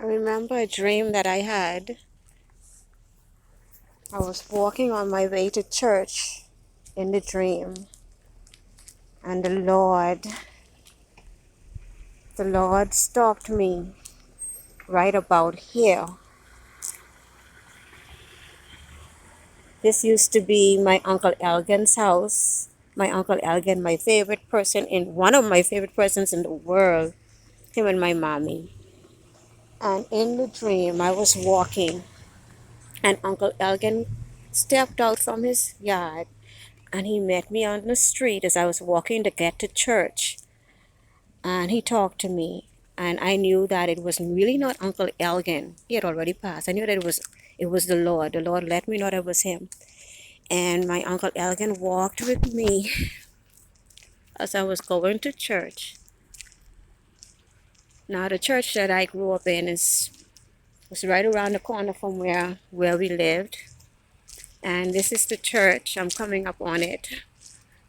I remember a dream that I had. I was walking on my way to church in the dream, and the Lord stopped me right about here. This used to be my Uncle Elgin's house. My Uncle Elgin, my favorite person in one of my favorite persons in the world, him and my mommy. And in the dream, I was walking, and Uncle Elgin stepped out from his yard and he met me on the street as I was walking to get to church. And he talked to me, and I knew that it was really not Uncle Elgin. He had already passed. I knew that it was the Lord. The Lord let me know that it was him. And my Uncle Elgin walked with me as I was going to church. Now the church that I grew up in was right around the corner from where we lived. And this is the church. I'm coming up on it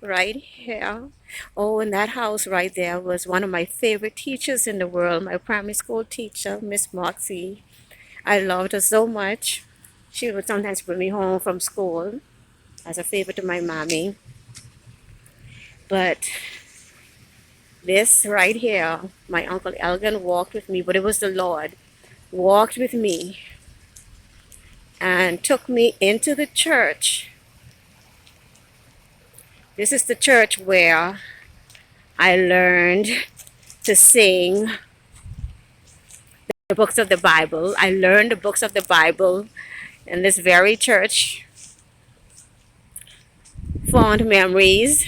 right here. Oh, and that house right there was one of my favorite teachers in the world, my primary school teacher, Miss Moxie. I loved her so much. She would sometimes bring me home from school as a favor to my mommy. But this right here, my Uncle Elgin walked with me, but it was the Lord, walked with me and took me into the church. This is the church where I learned to sing the books of the Bible. I learned the books of the Bible in this very church. Fond memories.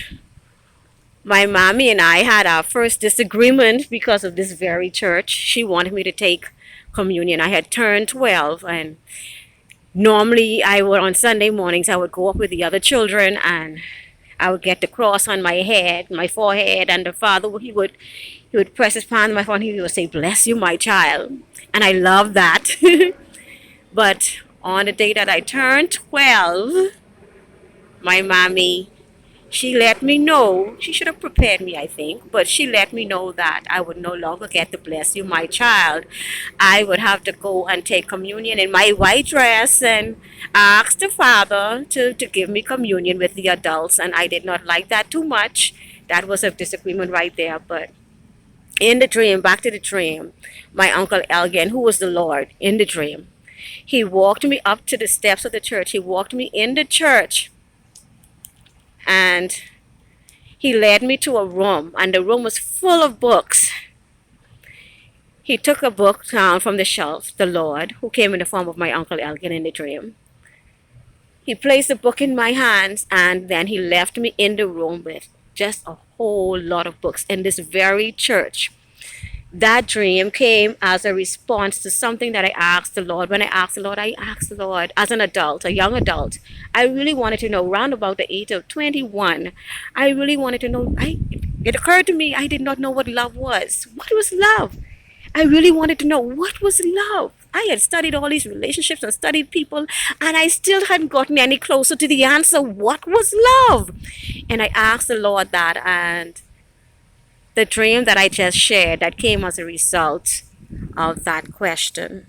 My mommy and I had our first disagreement because of this very church. She wanted me to take communion. I had turned 12, and normally on Sunday mornings I would go up with the other children and I would get the cross on my head, my forehead, and the father he would press his palm on my forehead and he would say, "Bless you, my child." And I love that. But on the day that I turned 12, my mommy, she let me know, she should have prepared me, I think, but she let me know that I would no longer get to bless you, my child. I would have to go and take communion in my white dress and ask the father to give me communion with the adults, and I did not like that too much. That was a disagreement right there, but in the dream, back to the dream, my Uncle Elgin, who was the Lord in the dream, he walked me up to the steps of the church. He walked me in the church, and he led me to a room, and the room was full of books. He took a book down from the shelf, the Lord, who came in the form of my Uncle Elgin in the dream. He placed the book in my hands, and then he left me in the room with just a whole lot of books in this very church. That dream came as a response to something that I asked the Lord. When I asked the Lord as an adult, a young adult. I really wanted to know, round about the age of 21, I really wanted to know. It occurred to me I did not know what love was. What was love? I really wanted to know what was love. I had studied all these relationships and studied people, and I still hadn't gotten any closer to the answer. What was love? And I asked the Lord that, and the dream that I just shared that came as a result of that question.